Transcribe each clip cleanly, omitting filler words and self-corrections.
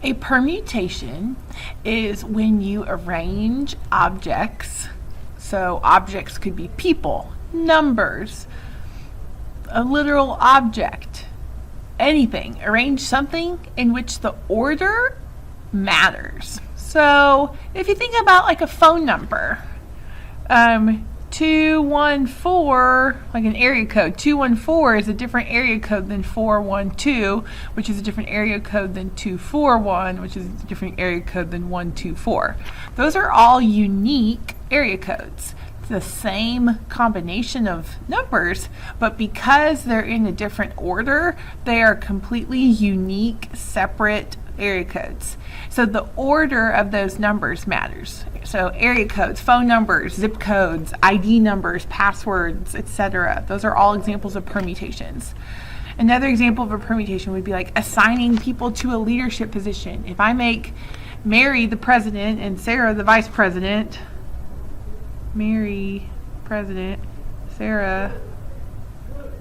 A permutation is when you arrange objects. So objects could be people, numbers, a literal object, anything. Arrange something in which the order matters. So if you think about like a phone number, 214, like an area code, 214 is a different area code than 412, which is a different area code than 241, which is a different area code than 124. Those are all unique area codes. It's the same combination of numbers, but because they're in a different order, they are completely unique, separate area codes. So the order of those numbers matters. So area codes, phone numbers, zip codes, ID numbers, passwords, etc. Those are all examples of permutations. Another example of a permutation would be like assigning people to a leadership position. If I make Mary the president and Sarah the vice president, Mary president, Sarah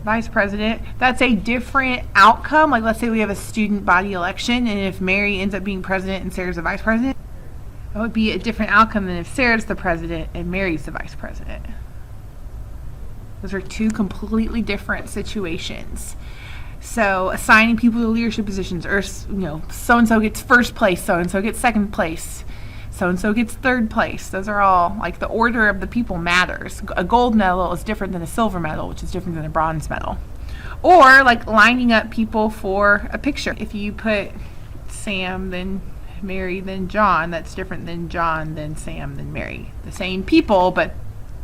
vice president, that's a different outcome. Like let's say we have a student body election, and if Mary ends up being president and Sarah's the vice president, that would be a different outcome than if Sarah's the president and Mary's the vice president. Those are two completely different situations. So assigning people to leadership positions, or so-and-so gets first place, so-and-so gets second place, so-and-so gets third place. Those are all, like, the order of the people matters. A gold medal is different than a silver medal, which is different than a bronze medal. Or, like, lining up people for a picture. If you put Sam, then Mary, then John, that's different than John, then Sam, then Mary. The same people, but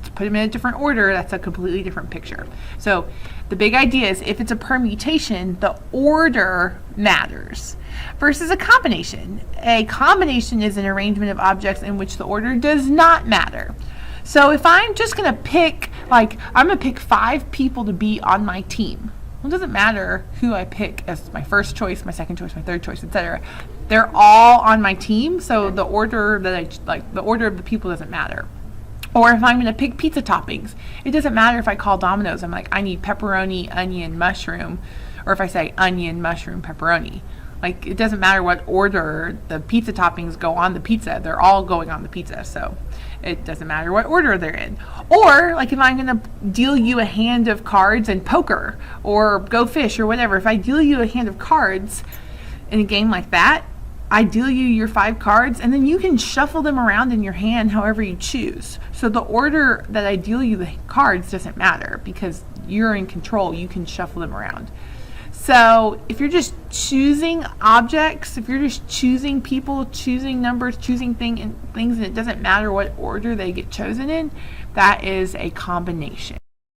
to put them in a different order, that's a completely different picture. So the big idea is if it's a permutation, the order matters versus a combination. A combination is an arrangement of objects in which the order does not matter. So if I'm just going to pick, I'm going to pick 5 people to be on my team. Well, it doesn't matter who I pick as my first choice, my second choice, my third choice, etc. They're all on my team, so the order the order of the people doesn't matter. Or if I'm going to pick pizza toppings, it doesn't matter if I call Domino's, I'm like, I need pepperoni, onion, mushroom, or if I say onion, mushroom, pepperoni. Like, it doesn't matter what order the pizza toppings go on the pizza, they're all going on the pizza, so it doesn't matter what order they're in. Or, like, if I'm going to deal you a hand of cards in poker, or go fish, or whatever, if I deal you a hand of cards in a game like that, I deal you your 5 cards, and then you can shuffle them around in your hand however you choose. So the order that I deal you the cards doesn't matter because you're in control. You can shuffle them around. So if you're just choosing objects, if you're just choosing people, choosing numbers, choosing things, and it doesn't matter what order they get chosen in, that is a combination.